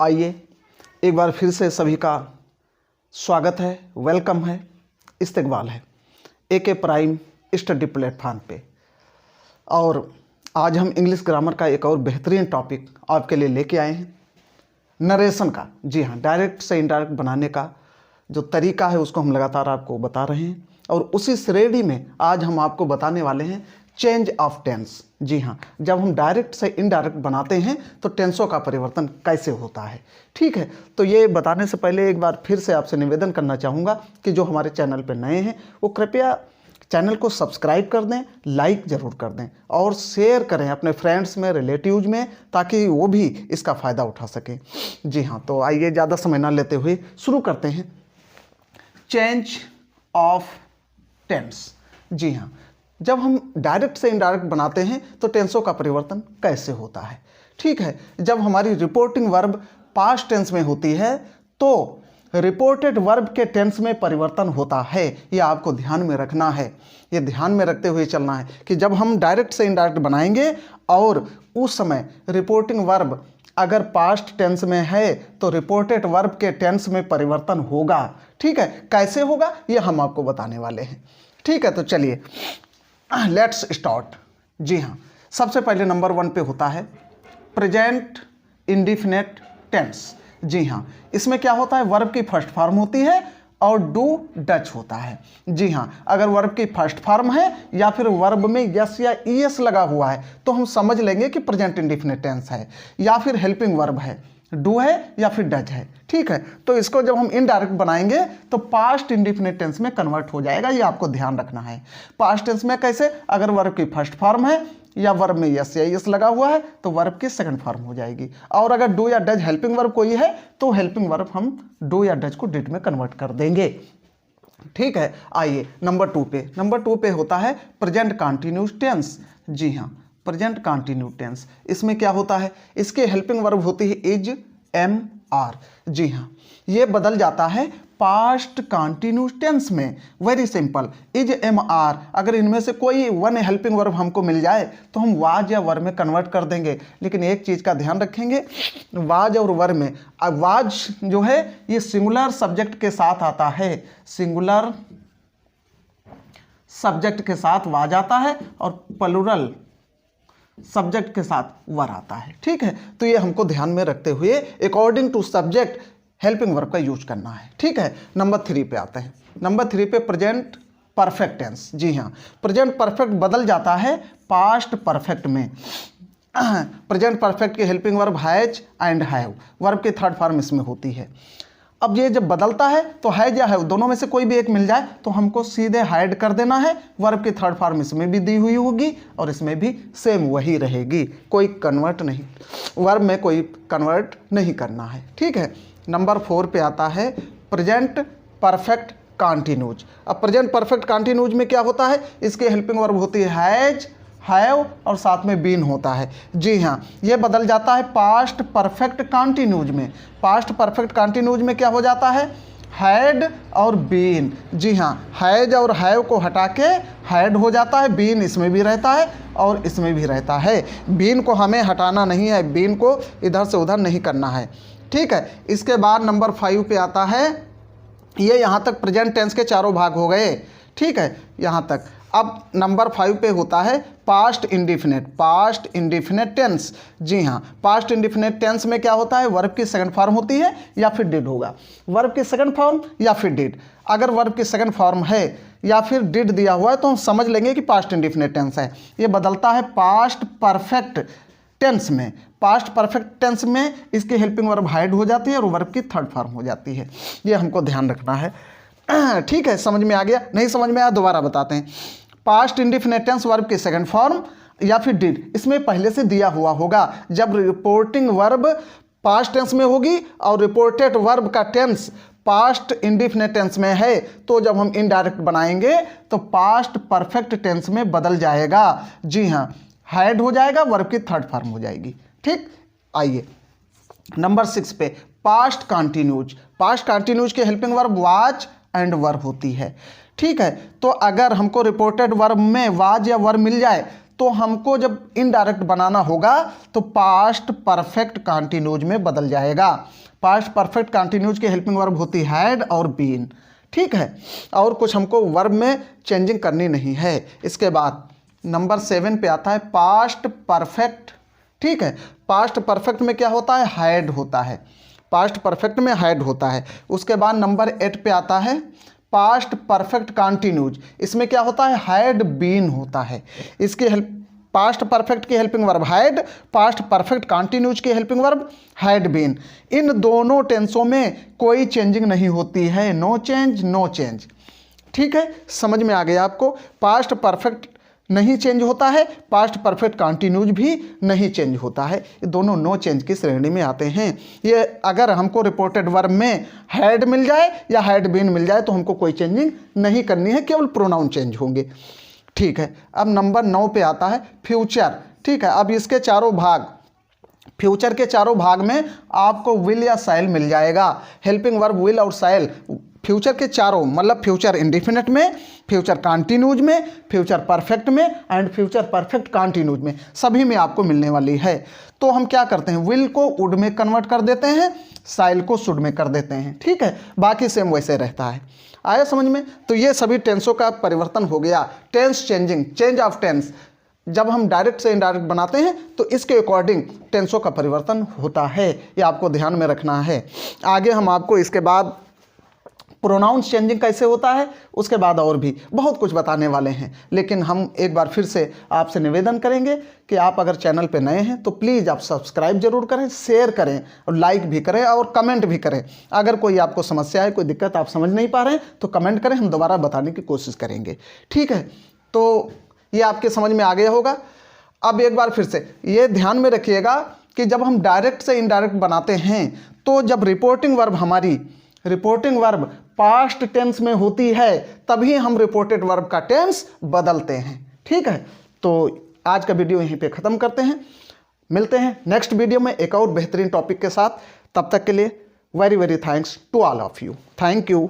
आइए एक बार फिर से सभी का स्वागत है, वेलकम है, इस्तकबाल है AK प्राइम स्टडी प्लेटफॉर्म पे। और आज हम इंग्लिश ग्रामर का एक और बेहतरीन टॉपिक आपके लिए लेके आए हैं, नरेशन का। जी हाँ, डायरेक्ट से इनडायरेक्ट बनाने का जो तरीका है उसको हम लगातार आपको बता रहे हैं। और उसी श्रेणी में आज हम आपको बताने वाले हैं चेंज ऑफ टेंस। जी हाँ, जब हम डायरेक्ट से इनडायरेक्ट बनाते हैं तो टेंसों का परिवर्तन कैसे होता है। ठीक है, तो ये बताने से पहले एक बार फिर से आपसे निवेदन करना चाहूँगा कि जो हमारे चैनल पर नए हैं वो कृपया चैनल को सब्सक्राइब कर दें, लाइक ज़रूर कर दें और शेयर करें अपने फ्रेंड्स में, रिलेटिव्स में, ताकि वो भी इसका फ़ायदा उठा सकें। जी हाँ, तो आइए ज़्यादा समय ना लेते हुए शुरू करते हैं। Change of tense. जी हाँ, जब हम डायरेक्ट से इनडायरेक्ट बनाते हैं तो टेंसों का परिवर्तन कैसे होता है। ठीक है, जब हमारी रिपोर्टिंग वर्ब पास्ट टेंस में होती है तो रिपोर्टेड वर्ब के टेंस में परिवर्तन होता है। ये आपको ध्यान में रखना है, ये ध्यान में रखते हुए चलना है कि जब हम डायरेक्ट से इनडायरेक्ट बनाएंगे और उस समय रिपोर्टिंग वर्ब अगर पास्ट टेंस में है तो रिपोर्टेड वर्ब के टेंस में परिवर्तन होगा। ठीक है, कैसे होगा ये हम आपको बताने वाले हैं। ठीक है, तो चलिए लेट्स स्टार्ट। जी हाँ, सबसे पहले नंबर 1 पे होता है प्रेजेंट इंडिफिनिट टेंस। जी हाँ, इसमें क्या होता है, वर्ब की फर्स्ट फॉर्म होती है और डू डच होता है। जी हाँ, अगर वर्ब की फर्स्ट फॉर्म है या फिर वर्ब में यस या ईएस लगा हुआ है तो हम समझ लेंगे कि प्रेजेंट इंडिफिनिट टेंस है, या फिर हेल्पिंग वर्ब है, डू है या फिर डच है। ठीक है, तो इसको जब हम इनडायरेक्ट बनाएंगे तो पास्ट इंडिफिनिट टेंस में कन्वर्ट हो जाएगा। ये आपको ध्यान रखना है। पास्ट टेंस में कैसे, अगर वर्ब की फर्स्ट फॉर्म है या वर्ब में यस या यस लगा हुआ है तो वर्ब की सेकंड फॉर्म हो जाएगी। और अगर डू या डज हेल्पिंग वर्ब कोई है तो हेल्पिंग वर्ब हम डू या डज को डिड में कन्वर्ट कर देंगे। ठीक है, आइए नंबर 2 पे। नंबर 2 पे होता है प्रेजेंट कंटिन्यूअस टेंस। जी हाँ, प्रेजेंट कंटिन्यू टेंस, इसमें क्या होता है, इसके हेल्पिंग वर्ब होती है इज, एम, आर। जी हाँ, ये बदल जाता है पास्ट कंटिन्यूअस टेंस में। Very simple, is, am, are, अगर इनमें से कोई वन हेल्पिंग वर्ब हमको मिल जाए तो हम वाज या वर में कन्वर्ट कर देंगे। लेकिन एक चीज़ का ध्यान रखेंगे, वाज और वर में, अब वाज जो है ये सिंगुलर सब्जेक्ट के साथ आता है, सिंगुलर सब्जेक्ट के साथ वाज आता है और प्लूरल सब्जेक्ट के साथ वर आता है। ठीक है, तो ये हमको ध्यान में रखते हुए according to subject helping verb का यूज करना है। ठीक है, नंबर 3 पे आते हैं। नंबर 3 पे प्रेजेंट परफेक्ट टेंस। जी हाँ, प्रेजेंट परफेक्ट बदल जाता है पास्ट परफेक्ट में। प्रेजेंट परफेक्ट की helping verb has and have, verb की थर्ड फॉर्म इसमें होती है। अब ये जब बदलता है तो हैज या हैव दोनों में से कोई भी एक मिल जाए तो हमको सीधे हाइड कर देना है। वर्ब की थर्ड फॉर्म इसमें भी दी हुई होगी और इसमें भी सेम वही रहेगी, कोई कन्वर्ट नहीं, वर्ब में कोई कन्वर्ट नहीं करना है। ठीक है, नंबर 4 पे आता है प्रेजेंट परफेक्ट कंटिन्यूज। अब प्रेजेंट परफेक्ट कंटिन्यूज में क्या होता है, इसके हेल्पिंग वर्ब होती है हैज, हैव और साथ में बीन होता है। जी हाँ, ये बदल जाता है पास्ट परफेक्ट कंटिन्यूज में। पास्ट परफेक्ट कंटिन्यूज में क्या हो जाता है, हैड और बीन। जी हाँ, हैज और हैव को हटा के हैड हो जाता है, बीन इसमें भी रहता है और इसमें भी रहता है। बीन को हमें हटाना नहीं है, बीन को इधर से उधर नहीं करना है। ठीक है, इसके बाद नंबर 5 पे आता है, ये यहाँ तक प्रेजेंट टेंस के चारों भाग हो गए। ठीक है, यहाँ तक। अब नंबर 5 पे होता है past indefinite, past indefinite tense. जी हाँ, पास्ट इंडिफिनिट टेंस में क्या होता है, वर्ब की सेकंड फॉर्म होती है या फिर डिड होगा, वर्ब की सेकंड फॉर्म या फिर डिड। अगर वर्ब की सेकंड फॉर्म है या फिर डिड दिया हुआ है तो हम समझ लेंगे कि पास्ट इंडिफिनिट टेंस है। ये बदलता है पास्ट परफेक्ट टेंस में। पास्ट परफेक्ट टेंस में इसकी हेल्पिंग वर्ब हाइड हो जाती है और वर्ब की थर्ड फॉर्म हो जाती है। ये हमको ध्यान रखना है। ठीक है, समझ में आ गया? नहीं समझ में आया दोबारा बताते हैं। पास्ट इंडिफिनिट टेंस वर्ब की सेकंड फॉर्म या फिर डिड, इसमें पहले से दिया हुआ होगा। जब रिपोर्टिंग वर्ब पास्ट टेंस में होगी और रिपोर्टेड वर्ब का टेंस पास्ट इंडिफिनिट टेंस में है तो जब हम इनडायरेक्ट बनाएंगे तो पास्ट परफेक्ट टेंस में बदल जाएगा। जी हाँ, हाइड हो जाएगा, वर्ब की थर्ड फॉर्म हो जाएगी। ठीक, आइए नंबर 6 पे पास्ट कंटिन्यूज। पास्ट कंटिन्यूज की हेल्पिंग वर्ब वाज एंड वर होती है। ठीक है, तो अगर हमको रिपोर्टेड वर्ब में वाज या वर मिल जाए तो हमको जब इनडायरेक्ट बनाना होगा तो पास्ट परफेक्ट कंटिन्यूज में बदल जाएगा। पास्ट परफेक्ट कंटिन्यूज की हेल्पिंग वर्ब होती हैड और बीन, ठीक है, और कुछ हमको वर्ब में चेंजिंग करनी नहीं है। इसके बाद नंबर 7 पे आता है पास्ट परफेक्ट, ठीक है। पास्ट परफेक्ट में क्या होता है, हैड होता है, पास्ट परफेक्ट में हैड होता है। उसके बाद नंबर 8 पे आता है पास्ट परफेक्ट कंटिन्यूज, इसमें क्या होता है, हैड बीन होता है। इसकी हेल्प, पास्ट परफेक्ट की helping verb had, past perfect continues की हेल्पिंग वर्ब हैड बीन। इन दोनों टेंसों में कोई चेंजिंग नहीं होती है, नो चेंज नो चेंज, ठीक है। समझ में आ गया आपको, पास्ट परफेक्ट नहीं चेंज होता है, पास्ट परफेक्ट कंटिन्यूज भी नहीं चेंज होता है, ये दोनों नो चेंज की श्रेणी में आते हैं। ये अगर हमको रिपोर्टेड वर्ब में हैड मिल जाए या हैड बीन मिल जाए तो हमको कोई चेंजिंग नहीं करनी है, केवल प्रोनाउन चेंज होंगे, ठीक है। अब नंबर 9 पे आता है फ्यूचर, ठीक है। अब इसके चारों भाग, फ्यूचर के चारों भाग में आपको विल या शैल मिल जाएगा। हेल्पिंग वर्ब विल और शैल फ्यूचर के चारों, मतलब फ्यूचर इंडेफिनिट में, फ्यूचर कंटिन्यूज में, फ्यूचर परफेक्ट में एंड फ्यूचर परफेक्ट कंटिन्यूज में, सभी में आपको मिलने वाली है। तो हम क्या करते हैं, विल को वुड में कन्वर्ट कर देते हैं, शैल को शुड में कर देते हैं, ठीक है। बाकी सेम वैसे रहता है। आया समझ में? तो ये सभी टेंसों का परिवर्तन हो गया। Tense changing, change of tense, जब हम डायरेक्ट से इनडायरेक्ट बनाते हैं तो इसके अकॉर्डिंग टेंसों का परिवर्तन होता है, ये आपको ध्यान में रखना है। आगे हम आपको इसके बाद प्रोनाउंस चेंजिंग कैसे होता है, उसके बाद और भी बहुत कुछ बताने वाले हैं। लेकिन हम एक बार फिर से आपसे निवेदन करेंगे कि आप अगर चैनल पे नए हैं तो प्लीज़ आप सब्सक्राइब जरूर करें, शेयर करें और लाइक भी करें और कमेंट भी करें। अगर कोई आपको समस्या है, कोई दिक्कत आप समझ नहीं पा रहे हैं तो कमेंट करें, हम दोबारा बताने की कोशिश करेंगे, ठीक है। तो ये आपके समझ में आ गया होगा। अब एक बार फिर से ये ध्यान में रखिएगा कि जब हम डायरेक्ट से इनडायरेक्ट बनाते हैं तो जब रिपोर्टिंग वर्ब हमारी, रिपोर्टिंग वर्ब पास्ट टेंस में होती है तभी हम रिपोर्टेड वर्ब का टेंस बदलते हैं, ठीक है। तो आज का वीडियो यहीं पे ख़त्म करते हैं, मिलते हैं नेक्स्ट वीडियो में एक और बेहतरीन टॉपिक के साथ। तब तक के लिए very very thanks to all of you, thank you.